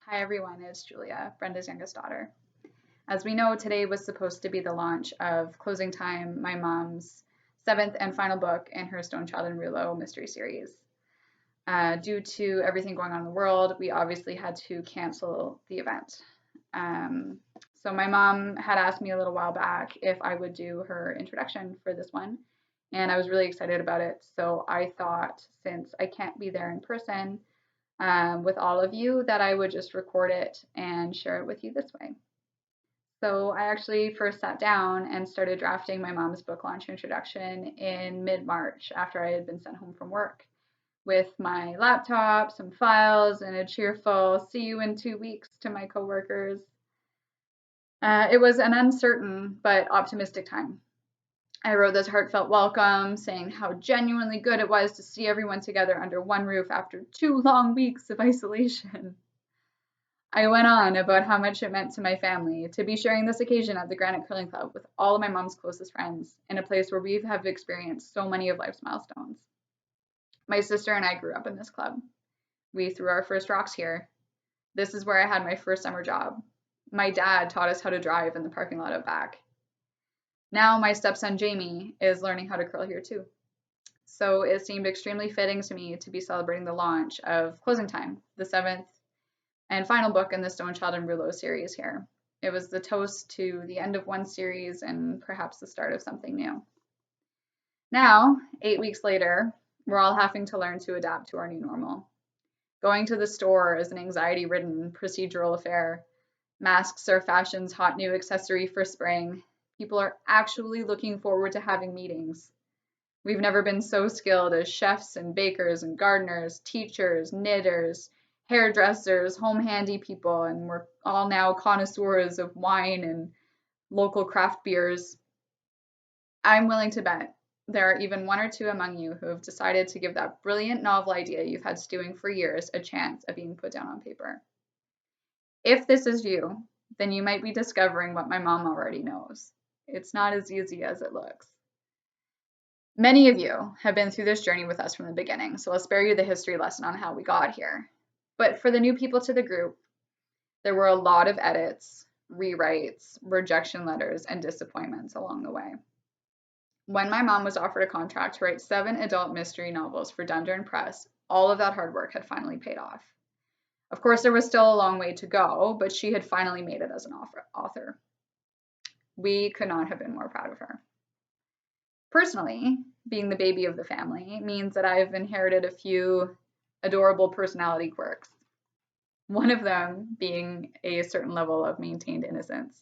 Hi everyone, it's Julia, Brenda's youngest daughter. As we know, today was supposed to be the launch of Closing Time, my mom's seventh and final book in her Stonechild and Rouleau mystery series. Due to everything going on in the world, we obviously had to cancel the event. Um, so my mom had asked me a little while back if I would do her introduction for this one, and I was really excited about it. So I thought, since I can't be there in person, with all of you, that I would just record it and share it with you this way. So I actually first sat down and started drafting my mom's book launch introduction in mid-March after I had been sent home from work with my laptop, some files, and a cheerful "see you in 2 weeks" to my coworkers. It was an uncertain but optimistic time. I wrote this heartfelt welcome, saying how genuinely good it was to see everyone together under one roof after 2 long weeks of isolation. I went on about how much it meant to my family to be sharing this occasion at the Granite Curling Club with all of my mom's closest friends in a place where we have experienced so many of life's milestones. My sister and I grew up in this club. We threw our first rocks here. This is where I had my first summer job. My dad taught us how to drive in the parking lot out back. Now my stepson Jamie is learning how to curl here too. So it seemed extremely fitting to me to be celebrating the launch of Closing Time, the seventh and final book in the Stonechild and Rouleau series here. It was the toast to the end of one series and perhaps the start of something new. Now, 8 weeks later, we're all having to learn to adapt to our new normal. Going to the store is an anxiety-ridden procedural affair. Masks are fashion's hot new accessory for spring. People are actually looking forward to having meetings. We've never been so skilled as chefs and bakers and gardeners, teachers, knitters, hairdressers, home handy people, and we're all now connoisseurs of wine and local craft beers. I'm willing to bet there are even one or two among you who have decided to give that brilliant novel idea you've had stewing for years a chance at being put down on paper. If this is you, then you might be discovering what my mom already knows. It's not as easy as it looks. Many of you have been through this journey with us from the beginning, so I'll spare you the history lesson on how we got here. But for the new people to the group, there were a lot of edits, rewrites, rejection letters, and disappointments along the way. When my mom was offered a contract to write 7 adult mystery novels for Dundurn Press, all of that hard work had finally paid off. Of course, there was still a long way to go, but she had finally made it as an author. We could not have been more proud of her. Personally, being the baby of the family means that I've inherited a few adorable personality quirks, one of them being a certain level of maintained innocence.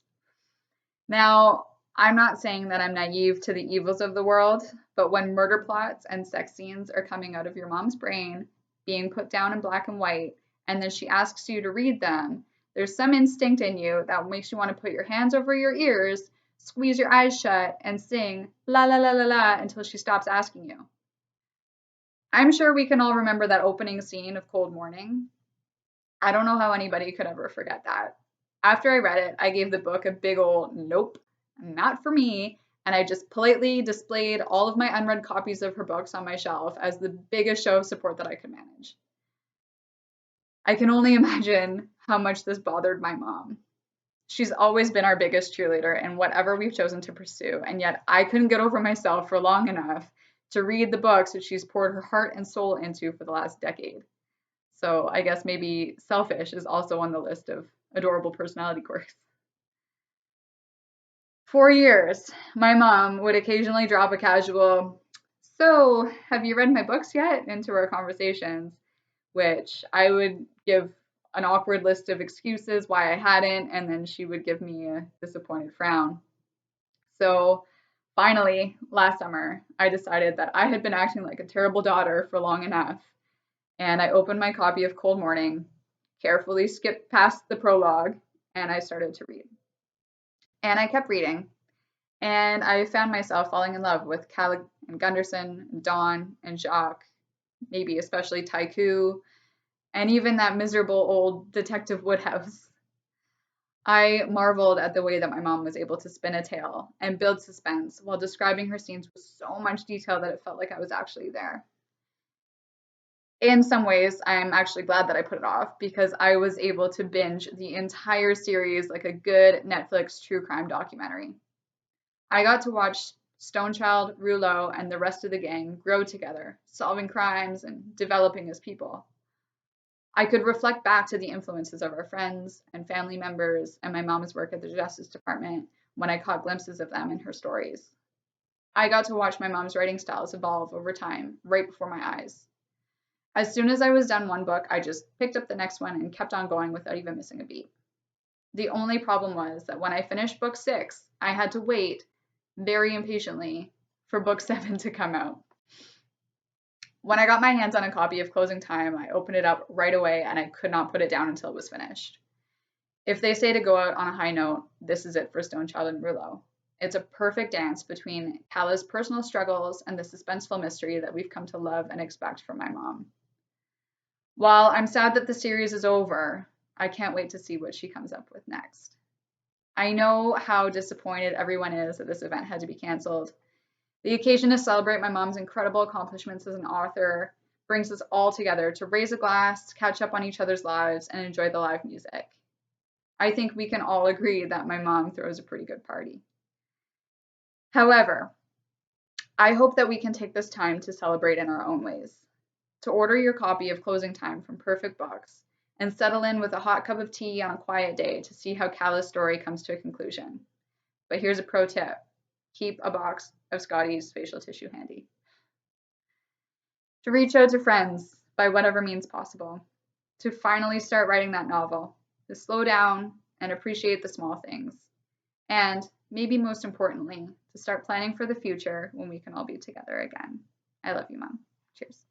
Now, I'm not saying that I'm naive to the evils of the world, but when murder plots and sex scenes are coming out of your mom's brain, being put down in black and white, and then she asks you to read them, there's some instinct in you that makes you want to put your hands over your ears, squeeze your eyes shut, and sing la la la la la until she stops asking you. I'm sure we can all remember that opening scene of Cold Morning. I don't know how anybody could ever forget that. After I read it, I gave the book a big old nope, not for me, and I just politely displayed all of my unread copies of her books on my shelf as the biggest show of support that I could manage. I can only imagine how much this bothered my mom. She's always been our biggest cheerleader in whatever we've chosen to pursue, and yet I couldn't get over myself for long enough to read the books that she's poured her heart and soul into for the last decade. So I guess maybe selfish is also on the list of adorable personality quirks. For years, my mom would occasionally drop a casual, "So, have you read my books yet?" into our conversations, which I would give an awkward list of excuses why I hadn't, and then she would give me a disappointed frown. So finally, last summer, I decided that I had been acting like a terrible daughter for long enough, and I opened my copy of Cold Morning, carefully skipped past the prologue, and I started to read. And I kept reading, and I found myself falling in love with Callie and Gunderson, and Dawn and Jacques, maybe especially Taiku, and even that miserable old Detective Woodhouse. I marveled at the way that my mom was able to spin a tale and build suspense while describing her scenes with so much detail that it felt like I was actually there. In some ways, I'm actually glad that I put it off because I was able to binge the entire series like a good Netflix true crime documentary. I got to watch Stonechild, Rouleau, and the rest of the gang grow together, solving crimes and developing as people. I could reflect back to the influences of our friends and family members and my mom's work at the Justice Department when I caught glimpses of them in her stories. I got to watch my mom's writing styles evolve over time right before my eyes. As soon as I was done one book, I just picked up the next one and kept on going without even missing a beat. The only problem was that when I finished book 6, I had to wait very impatiently for book 7 to come out. When I got my hands on a copy of Closing Time, I opened it up right away and I could not put it down until it was finished. If they say to go out on a high note, this is it for Stonechild and Rouleau. It's a perfect dance between Calla's personal struggles and the suspenseful mystery that we've come to love and expect from my mom. While I'm sad that the series is over, I can't wait to see what she comes up with next. I know how disappointed everyone is that this event had to be canceled. The occasion to celebrate my mom's incredible accomplishments as an author brings us all together to raise a glass, catch up on each other's lives, and enjoy the live music. I think we can all agree that my mom throws a pretty good party. However, I hope that we can take this time to celebrate in our own ways. To order your copy of Closing Time from Perfect Books and settle in with a hot cup of tea on a quiet day to see how Calla's story comes to a conclusion. But here's a pro tip. Keep a box of Scotty's facial tissue handy. To reach out to friends by whatever means possible. To finally start writing that novel. To slow down and appreciate the small things. And maybe most importantly, to start planning for the future when we can all be together again. I love you, Mom. Cheers.